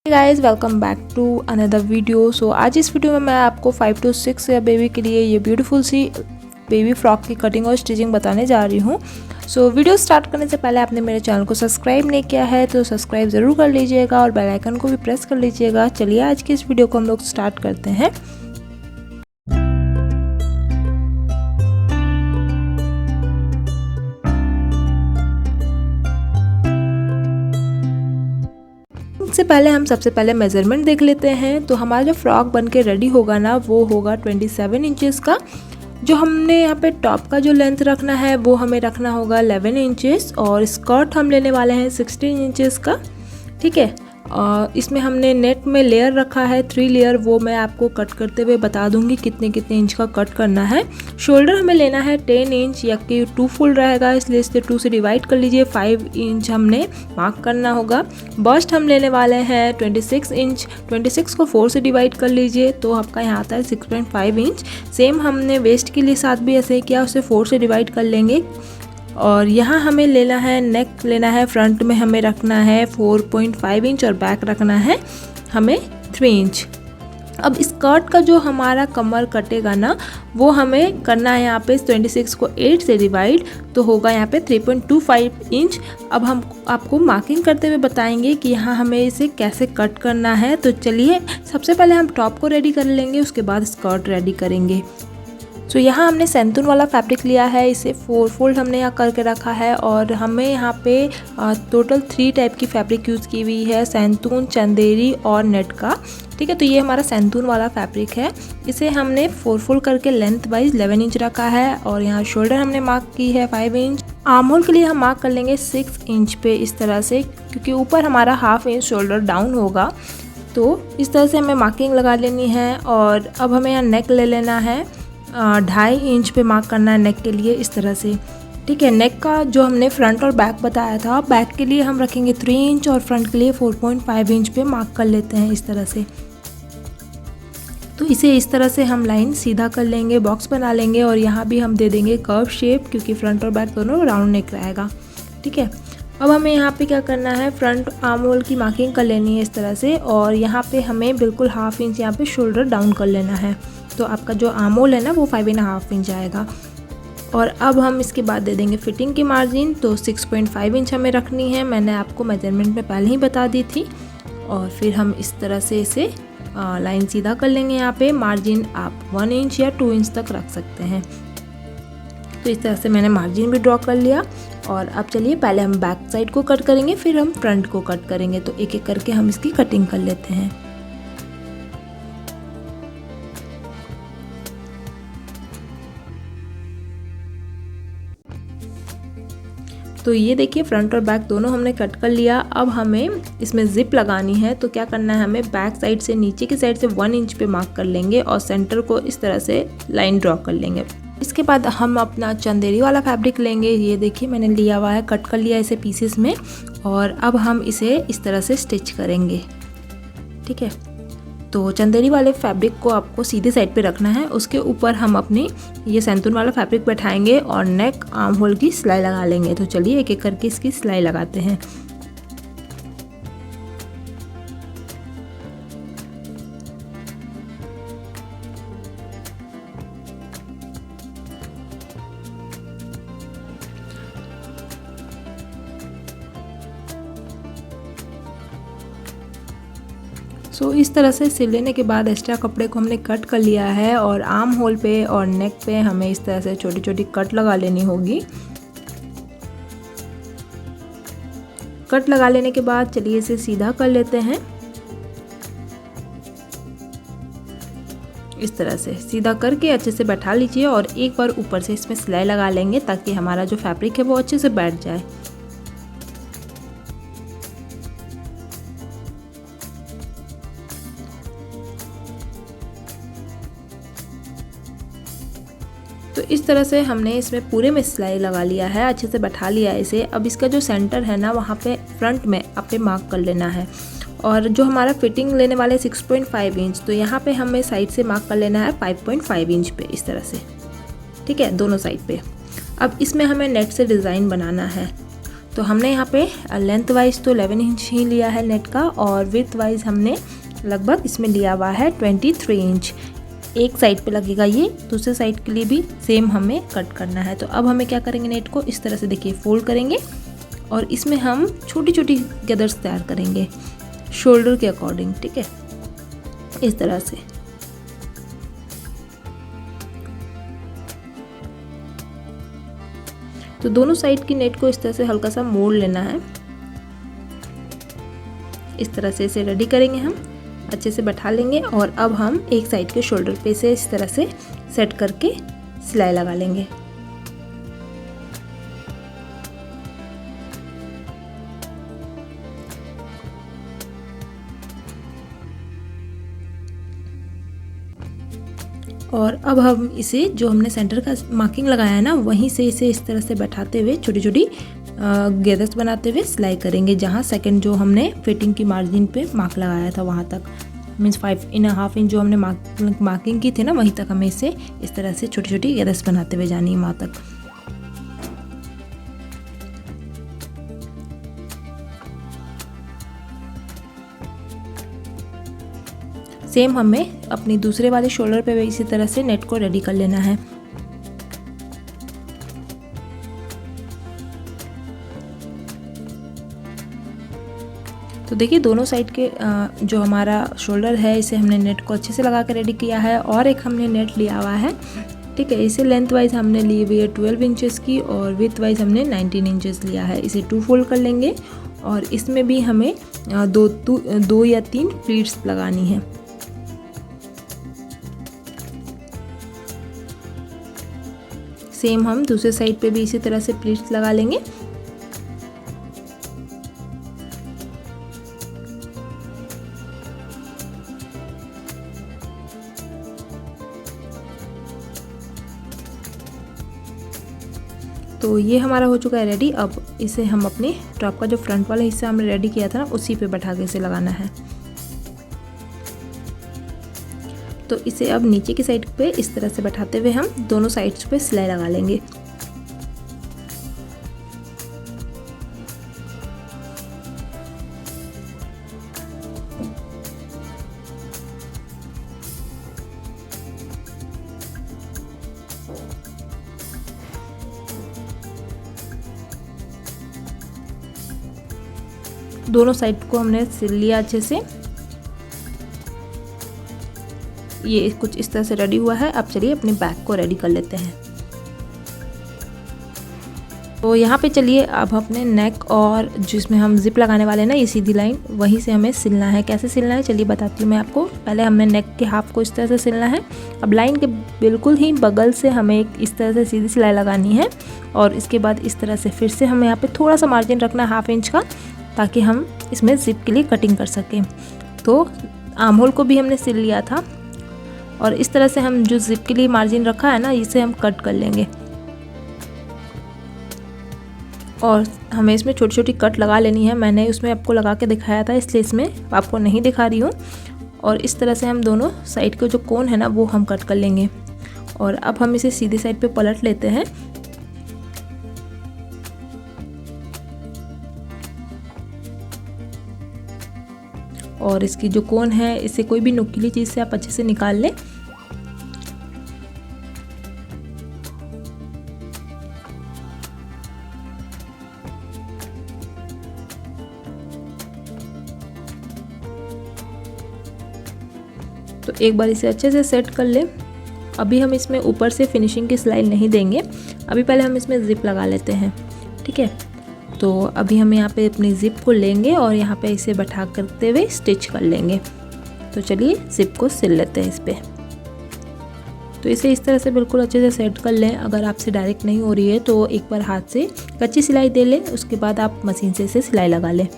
Guys welcome back to another video. So आज इस video में मैं आपको 5 to 6 या बेबी के लिए ये ब्यूटीफुल सी बेबी फ्रॉक की कटिंग और स्टिचिंग बताने जा रही हूँ। सो वीडियो स्टार्ट करने से पहले आपने मेरे चैनल को सब्सक्राइब नहीं किया है तो सब्सक्राइब ज़रूर कर लीजिएगा और बेल आइकन को भी प्रेस कर लीजिएगा। चलिए आज की इस वीडियो को हम लोग स्टार्ट करते हैं। इससे पहले हम सबसे पहले मेज़रमेंट देख लेते हैं। तो हमारा जो फ्रॉक बन के रेडी होगा ना वो होगा 27 इंचेस का। जो हमने यहाँ पे टॉप का जो लेंथ रखना है वो हमें रखना होगा 11 इंचेस और स्कर्ट हम लेने वाले हैं 16 इंचेस का। ठीक है, इसमें हमने नेट में लेयर रखा है 3 लेयर, वो मैं आपको कट करते हुए बता दूंगी कितने कितने इंच का कट करना है। शोल्डर हमें लेना है 10 इंच या कि 2 फुल रहेगा, इसलिए इसे 2 से डिवाइड कर लीजिए। 5 इंच हमने मार्क करना होगा। बस्ट हम लेने वाले हैं 26 इंच, 26 को 4 से डिवाइड कर लीजिए तो आपका यहाँ आता है 6.5 इंच। सेम हमने वेस्ट के लिए साथ भी ऐसे किया, उसे 4 से डिवाइड कर लेंगे। और यहाँ हमें लेना है नेक लेना है, फ्रंट में हमें रखना है 4.5 इंच और बैक रखना है हमें 3 इंच। अब स्कर्ट का जो हमारा कमर कटेगा ना वो हमें करना है यहाँ पे 26 को 8 से डिवाइड, तो होगा यहाँ पे 3.25 इंच। अब हम आपको मार्किंग करते हुए बताएंगे कि यहाँ हमें इसे कैसे कट करना है। तो चलिए सबसे पहले हम टॉप को रेडी कर लेंगे, उसके बाद स्कर्ट रेडी करेंगे। तो यहाँ हमने सैंतून वाला फैब्रिक लिया है, इसे 4 फोल्ड हमने यहाँ करके रखा है और हमें यहाँ पे टोटल 3 टाइप की फैब्रिक यूज़ की हुई है, सैंतून, चंदेरी और नेट का। ठीक है, तो ये हमारा सैंतून वाला फैब्रिक है। इसे हमने 4 फोल्ड करके लेंथ वाइज 11 इंच रखा है और यहाँ शोल्डर हमने मार्क की है 5 इंच। आर्म होल के लिए हम मार्क कर लेंगे 6 इंच पे इस तरह से, क्योंकि ऊपर हमारा हाफ इंच शोल्डर डाउन होगा, तो इस तरह से हमें मार्किंग लगा लेनी है। और अब हमें यहाँ नेक ले लेना है, 2.5 इंच पे मार्क करना है नेक के लिए इस तरह से। ठीक है, नेक का जो हमने फ्रंट और बैक बताया था, बैक के लिए हम रखेंगे 3 इंच और फ्रंट के लिए 4.5 इंच पे मार्क कर लेते हैं इस तरह से। तो इसे इस तरह से हम लाइन सीधा कर लेंगे, बॉक्स बना लेंगे और यहाँ भी हम दे देंगे कर्व शेप, क्योंकि फ्रंट और बैक दोनों राउंड नेक रहेगा। ठीक है, अब हमें यहाँ पे क्या करना है, फ्रंट आर्म होल की मार्किंग कर लेनी है इस तरह से और यहाँ पे हमें बिल्कुल हाफ इंच यहाँ पे शोल्डर डाउन कर लेना है। तो आपका जो आर्म होल है ना वो 5.5 इंच आएगा। और अब हम इसके बाद दे देंगे फिटिंग की मार्जिन, तो 6.5 इंच हमें रखनी है, मैंने आपको मेजरमेंट में पहले ही बता दी थी। और फिर हम इस तरह से इसे लाइन सीधा कर लेंगे। यहाँ पे मार्जिन आप 1 इंच या 2 इंच तक रख सकते हैं। तो इस तरह से मैंने मार्जिन भी ड्रॉ कर लिया। और अब चलिए पहले हम बैक साइड को कट करेंगे, फिर हम फ्रंट को कट करेंगे। तो एक एक करके हम इसकी कटिंग कर लेते हैं। तो ये देखिए फ्रंट और बैक दोनों हमने कट कर लिया। अब हमें इसमें जिप लगानी है, तो क्या करना है, हमें बैक साइड से नीचे की साइड से 1 इंच पे मार्क कर लेंगे और सेंटर को इस तरह से लाइन ड्रॉ कर लेंगे। इसके बाद हम अपना चंदेरी वाला फैब्रिक लेंगे, ये देखिए मैंने लिया हुआ है, कट कर लिया इसे पीसेस में और अब हम इसे इस तरह से स्टिच करेंगे। ठीक है, तो चंदेरी वाले फैब्रिक को आपको सीधी साइड पे रखना है, उसके ऊपर हम अपनी ये सैंतून वाला फैब्रिक बैठाएंगे और नेक आर्म होल की सिलाई लगा लेंगे। तो चलिए एक एक करके इसकी सिलाई लगाते हैं। सो इस तरह से सिल लेने के बाद एक्स्ट्रा कपड़े को हमने कट कर लिया है और आर्म होल पे और नेक पे हमें इस तरह से छोटी छोटी कट लगा लेनी होगी। कट लगा लेने के बाद चलिए इसे सीधा कर लेते हैं। इस तरह से सीधा करके अच्छे से बैठा लीजिए और एक बार ऊपर से इसमें सिलाई लगा लेंगे ताकि हमारा जो फैब्रिक है वो अच्छे से बैठ जाए। तो इस तरह से हमने इसमें पूरे में सिलाई लगा लिया है, अच्छे से बैठा लिया है इसे। अब इसका जो सेंटर है ना वहाँ पे फ्रंट में आपे मार्क कर लेना है और जो हमारा फिटिंग लेने वाले 6.5 इंच, तो यहाँ पे हमें साइड से मार्क कर लेना है 5.5 इंच पे इस तरह से। ठीक है, दोनों साइड पे। अब इसमें हमें नेट से डिज़ाइन बनाना है, तो हमने यहाँ पे लेंथ वाइज तो 11 इंच ही लिया है नेट का, और विथ वाइज हमने लगभग इसमें लिया हुआ है 23 इंच। एक साइड पे लगेगा ये, दूसरे साइड के लिए भी सेम हमें कट करना है। तो अब हमें क्या करेंगे, नेट को इस तरह से देखिए फोल्ड करेंगे और इसमें हम छोटी छोटी गैदर्स तैयार करेंगे शोल्डर के अकॉर्डिंग, ठीक है, इस तरह से। तो दोनों साइड की नेट को इस तरह से हल्का सा मोड़ लेना है, इस तरह से इसे रेडी करेंगे हम, अच्छे से बैठा लेंगे। और अब हम एक साइड के शोल्डर पे से इस तरह से सेट करके सिलाई लगा लेंगे। और अब हम इसे, जो हमने सेंटर का मार्किंग लगाया है ना, वहीं से इसे इस तरह से बैठाते हुए छोटी छोटी गैदर्स बनाते हुए सिलाई करेंगे, जहाँ सेकंड जो हमने फिटिंग की मार्जिन पे मार्क लगाया था वहाँ तक, मीन्स 5.5 इंच जो हमने मार्किंग की थी ना, वहीं तक हमें इसे इस तरह से छोटी छोटी गैदर्स बनाते हुए जानी है वहाँ तक। सेम हमें अपनी दूसरे वाले शोल्डर पे भी इसी तरह से नेट को रेडी कर लेना है। तो देखिए दोनों साइड के जो हमारा शोल्डर है, इसे हमने नेट को अच्छे से लगा कर रेडी किया है। और एक हमने नेट लिया हुआ है, ठीक है, इसे लेंथ वाइज हमने ली हुई है 12 इंचेस की, और विथ वाइज हमने 19 इंचेस लिया है। इसे 2 फोल्ड कर लेंगे और इसमें भी हमें दो या 3 प्लीट्स लगानी है। सेम हम दूसरे साइड पे भी इसी तरह से प्लीट्स लगा लेंगे। तो ये हमारा हो चुका है रेडी। अब इसे हम अपने टॉप का जो फ्रंट वाला हिस्सा हमने रेडी किया था ना, उसी पे बैठा के इसे लगाना है। तो इसे अब नीचे की साइड पे इस तरह से बैठाते हुए हम दोनों साइड्स पे सिलाई लगा लेंगे। दोनों साइड को हमने सिल लिया अच्छे से। ये कुछ इस तरह से रेडी हुआ है। अब चलिए अपने बैक को रेडी कर लेते हैं। तो यहाँ पे चलिए अब अपने नेक और जिसमें हम जिप लगाने वाले हैं ना, ये सीधी लाइन, वहीं से हमें सिलना है। कैसे सिलना है चलिए बताती हूँ मैं आपको। पहले हमने नेक के हाफ को इस तरह से सिलना है। अब लाइन के बिल्कुल ही बगल से हमें इस तरह से सीधी सिलाई लगानी है, और इसके बाद इस तरह से फिर से हमें यहाँ पे थोड़ा सा मार्जिन रखना है 1/2 इंच का, ताकि हम इसमें जिप के लिए कटिंग कर सकें। तो आर्म होल को भी हमने सिल लिया था, और इस तरह से हम जो जिप के लिए मार्जिन रखा है ना, इसे हम कट कर लेंगे। और हमें इसमें छोटी छोटी कट लगा लेनी है। मैंने उसमें आपको लगा के दिखाया था, इसलिए इसमें आपको नहीं दिखा रही हूँ। और इस तरह से हम दोनों साइड के जो कोन है ना, वो हम कट कर लेंगे। और अब हम इसे सीधी साइड पे पलट लेते हैं। और इसकी जो कोन है, इसे कोई भी नुकीली चीज़ से आप अच्छे से निकाल लें। तो एक बार इसे अच्छे से सेट कर लें। अभी हम इसमें ऊपर से फिनिशिंग की सिलाई नहीं देंगे, अभी पहले हम इसमें जिप लगा लेते हैं, ठीक है। तो अभी हम यहाँ पे अपनी जिप को लेंगे और यहाँ पे इसे बैठा करते हुए स्टिच कर लेंगे। तो चलिए जिप को सिल लेते हैं इस पर। तो इसे इस तरह से बिल्कुल अच्छे से सेट कर लें। अगर आपसे डायरेक्ट नहीं हो रही है तो एक बार हाथ से कच्ची सिलाई दे लें, उसके बाद आप मशीन से इसे सिलाई लगा लें।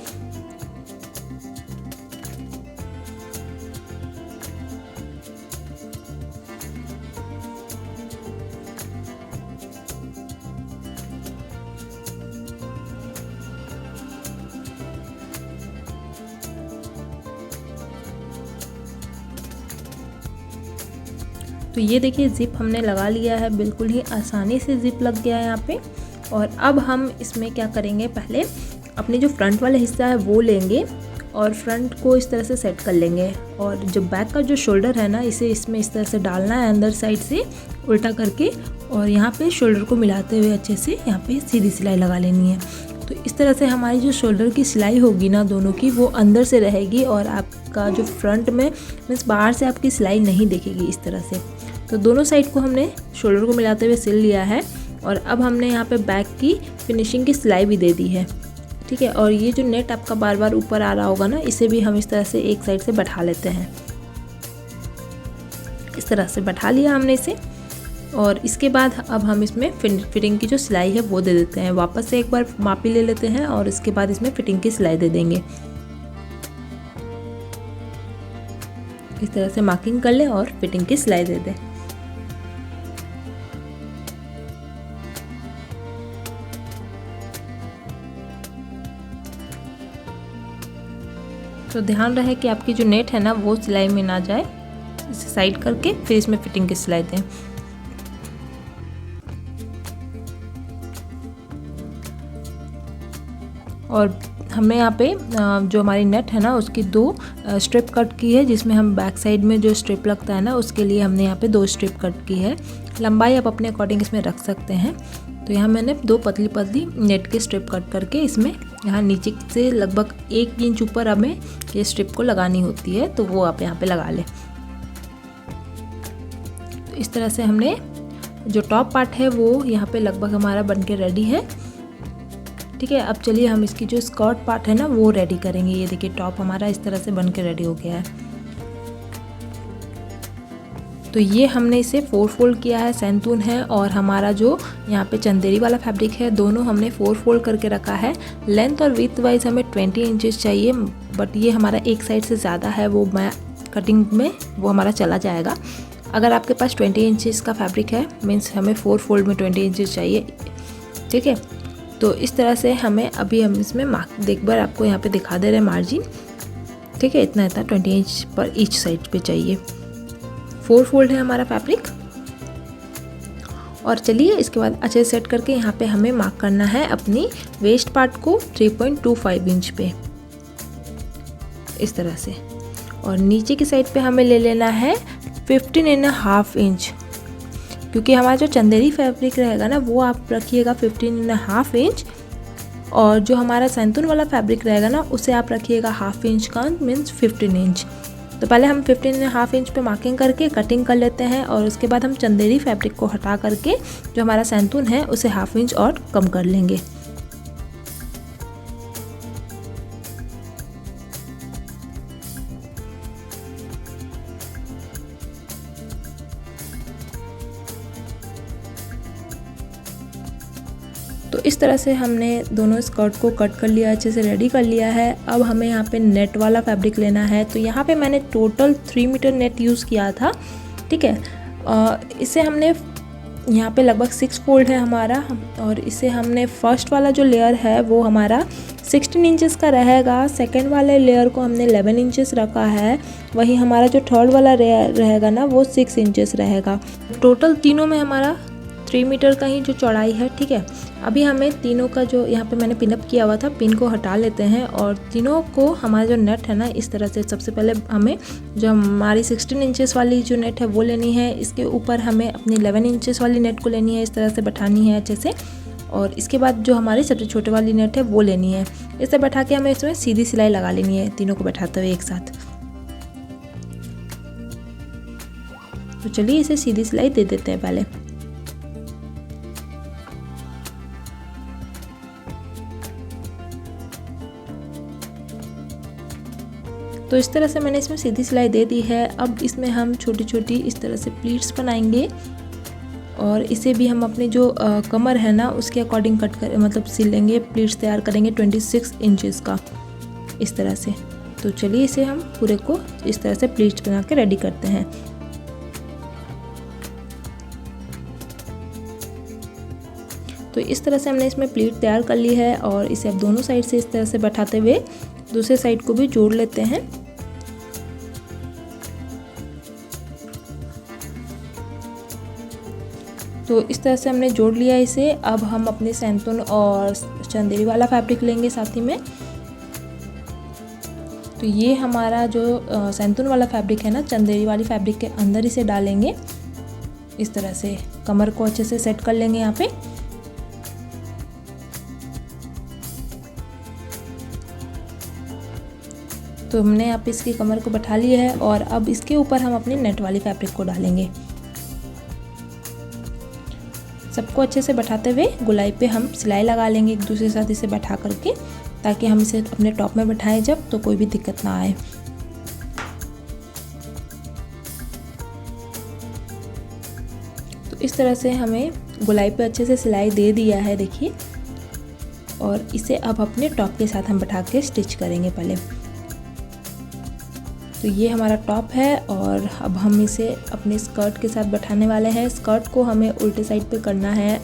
तो ये देखिए जिप हमने लगा लिया है, बिल्कुल ही आसानी से जिप लग गया है यहाँ पे। और अब हम इसमें क्या करेंगे, पहले अपने जो फ्रंट वाला हिस्सा है वो लेंगे और फ्रंट को इस तरह से सेट कर लेंगे, और जो बैक का जो शोल्डर है ना, इसे इसमें इस तरह से डालना है अंदर साइड से उल्टा करके, और यहाँ पे शोल्डर को मिलाते हुए अच्छे से यहाँ पे सीधी सिलाई लगा लेनी है। तो इस तरह से हमारी जो शोल्डर की सिलाई होगी ना दोनों की, वो अंदर से रहेगी और आपका जो फ्रंट में मीन्स बाहर से आपकी सिलाई नहीं दिखेगी इस तरह से। तो दोनों साइड को हमने शोल्डर को मिलाते हुए सिल लिया है, और अब हमने यहाँ पे बैक की फिनिशिंग की सिलाई भी दे दी है, ठीक है। और ये जो नेट आपका बार बार ऊपर आ रहा होगा ना, इसे भी हम इस तरह से एक साइड से बैठा लेते हैं। इस तरह से बैठा लिया हमने इसे, और इसके बाद अब हम इसमें फिटिंग की जो सिलाई है वो दे देते हैं। वापस से एक बार मापी ले लेते हैं और इसके बाद इसमें फिटिंग की सिलाई दे देंगे। इस तरह से मार्किंग कर लें और फिटिंग की सिलाई दे दें। तो ध्यान रहे कि आपकी जो नेट है ना वो सिलाई में ना जाए। इसे साइड करके फिर इसमें फिटिंग की सिलाई दें। और हमने यहाँ पे जो हमारी नेट है ना उसकी 2 स्ट्रिप कट की है, जिसमें हम बैक साइड में जो स्ट्रिप लगता है ना उसके लिए हमने यहाँ पे 2 स्ट्रिप कट की है। लंबाई आप अपने अकॉर्डिंग इसमें रख सकते हैं। तो यहाँ मैंने 2 पतली पतली नेट के स्ट्रिप कट करके इसमें यहाँ नीचे से लगभग 1 इंच ऊपर हमें ये स्ट्रिप को लगानी होती है, तो वो आप यहाँ पे लगा लें। तो इस तरह से हमने जो टॉप पार्ट है वो यहाँ पे लगभग हमारा बन के रेडी है, ठीक है। अब चलिए हम इसकी जो स्कर्ट पार्ट है ना वो रेडी करेंगे। ये देखिए टॉप हमारा इस तरह से बन के रेडी हो गया है। तो ये हमने इसे 4 फोल्ड किया है, सैंतून है और हमारा जो यहाँ पे चंदेरी वाला फैब्रिक है, दोनों हमने 4 फोल्ड करके रखा है। लेंथ और विड्थ वाइज हमें 20 इंचेस चाहिए, बट ये हमारा एक साइड से ज़्यादा है, वो मैं कटिंग में वो हमारा चला जाएगा। अगर आपके पास 20 इंचेस का फैब्रिक है, मीन्स हमें 4 फोल्ड में 20 इंचेस चाहिए, ठीक है। तो इस तरह से हमें अभी हम इसमें मार्क एक बार आपको यहाँ पे दिखा दे रहे हैं मार्जिन, ठीक है। इतना 20 इंच पर ईच साइड पे चाहिए। 4 फोल्ड है हमारा फैब्रिक। और चलिए इसके बाद अच्छे सेट करके यहाँ पे हमें मार्क करना है अपनी वेस्ट पार्ट को 3.25 इंच पे, इस तरह से। और नीचे की साइड पे हमें ले लेना है 15.5 इंच, क्योंकि हमारा जो चंदेरी फैब्रिक रहेगा ना वो आप रखिएगा 15.5 इंच, और जो हमारा सैंतून वाला फैब्रिक रहेगा ना उसे आप रखिएगा ½ इंच का, मीन्स 15 इंच। तो पहले हम 15.5 इंच पे मार्किंग करके कटिंग कर लेते हैं, और उसके बाद हम चंदेरी फैब्रिक को हटा करके जो हमारा सैंतून है उसे ½ इंच और कम कर लेंगे। तो इस तरह से हमने दोनों स्कर्ट को कट कर लिया, अच्छे से रेडी कर लिया है। अब हमें यहाँ पे नेट वाला फैब्रिक लेना है। तो यहाँ पे मैंने टोटल 3 मीटर नेट यूज़ किया था, ठीक है। इसे हमने यहाँ पे लगभग 6 फोल्ड है हमारा, और इसे हमने फर्स्ट वाला जो लेयर है वो हमारा 16 इंचेस का रहेगा। सेकंड वाले लेयर को हमने 11 इंचेस रखा है। वहीं हमारा जो थर्ड वाला लेयर रहेगा ना वो 6 इंचेस रहेगा। टोटल तीनों में हमारा 3 मीटर का ही जो चौड़ाई है, ठीक है। अभी हमें तीनों का जो यहाँ पे मैंने पिनअप किया हुआ था, पिन को हटा लेते हैं, और तीनों को हमारा जो नेट है ना इस तरह से सबसे पहले हमें जो हमारी 16 इंचेस वाली जो नेट है वो लेनी है। इसके ऊपर हमें अपनी 11 इंचेस वाली नेट को लेनी है, इस तरह से बैठानी है अच्छे से। और इसके बाद जो हमारी सबसे छोटे वाली नेट है वो लेनी है। इसे बैठा के हमें इसमें सीधी सिलाई लगा लेनी है, तीनों को बैठाते हुए एक साथ। तो चलिए इसे सीधी सिलाई दे देते हैं पहले। तो इस तरह से मैंने इसमें सीधी सिलाई दे दी है। अब इसमें हम छोटी छोटी इस तरह से प्लीट्स बनाएंगे, और इसे भी हम अपने जो कमर है ना उसके अकॉर्डिंग कट कर मतलब सिल लेंगे। प्लीट्स तैयार करेंगे 26 इंचेस का, इस तरह से। तो चलिए इसे हम पूरे को इस तरह से प्लीट्स बना के रेडी करते हैं। तो इस तरह से हमने इसमें प्लीट तैयार कर ली है, और इसे अब दोनों साइड से इस तरह से बैठाते हुए दूसरे साइड को भी जोड़ लेते हैं। तो इस तरह से हमने जोड़ लिया इसे। अब हम अपने सैंतून और चंदेरी वाला फैब्रिक लेंगे साथ ही में। तो ये हमारा जो सैंतून वाला फैब्रिक है ना, चंदेरी वाली फैब्रिक के अंदर इसे डालेंगे। इस तरह से कमर को अच्छे से सेट कर लेंगे यहाँ पे। तो हमने यहाँ पे इसकी कमर को बैठा लिया है और अब इसके ऊपर हम अपनी नेट वाली फैब्रिक को डालेंगे। सबको अच्छे से बैठाते हुए गोलाई पे हम सिलाई लगा लेंगे एक दूसरे के साथ इसे बैठा करके, ताकि हम इसे अपने टॉप में बैठाएं जब तो कोई भी दिक्कत ना आए। तो इस तरह से हमें गोलाई पे अच्छे से सिलाई दे दिया है, देखिए। और इसे अब अपने टॉप के साथ हम बैठा के स्टिच करेंगे पहले। तो ये हमारा टॉप है और अब हम इसे अपने स्कर्ट के साथ बैठाने वाले हैं। स्कर्ट को हमें उल्टे साइड पे करना है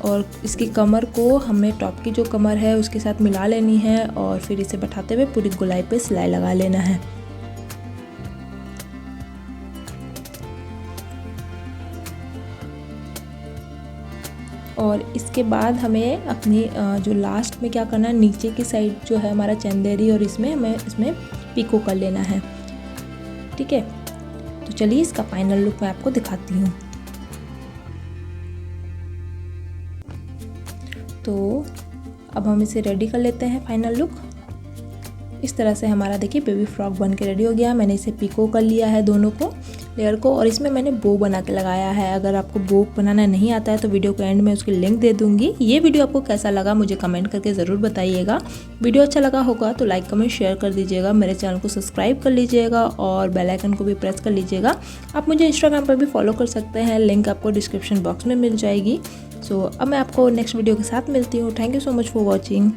और इसकी कमर को हमें टॉप की जो कमर है उसके साथ मिला लेनी है और फिर इसे बैठाते हुए पूरी गोलाई पे सिलाई लगा लेना है। और इसके बाद हमें अपनी जो लास्ट में क्या करना है, नीचे की साइड जो है हमारा चंदेरी और इसमें पिको कर लेना है, ठीक है। तो चलिए इसका फाइनल लुक मैं आपको दिखाती हूँ। तो अब हम इसे रेडी कर लेते हैं फाइनल लुक। इस तरह से हमारा देखिए बेबी फ्रॉक बन के रेडी हो गया। मैंने इसे पिको कर लिया है दोनों को लेयर को और इसमें मैंने बो बना के लगाया है। अगर आपको बो बनाना नहीं आता है तो वीडियो के एंड में उसकी लिंक दे दूंगी। ये वीडियो आपको कैसा लगा मुझे कमेंट करके ज़रूर बताइएगा। वीडियो अच्छा लगा होगा तो लाइक कमेंट शेयर कर दीजिएगा। मेरे चैनल को सब्सक्राइब कर लीजिएगा और बेल आइकन को भी प्रेस कर लीजिएगा। आप मुझे इंस्टाग्राम पर भी फॉलो कर सकते हैं, लिंक आपको डिस्क्रिप्शन बॉक्स में मिल जाएगी। सो अब मैं आपको नेक्स्ट वीडियो के साथ मिलती हूँ। Thank you so much for watching.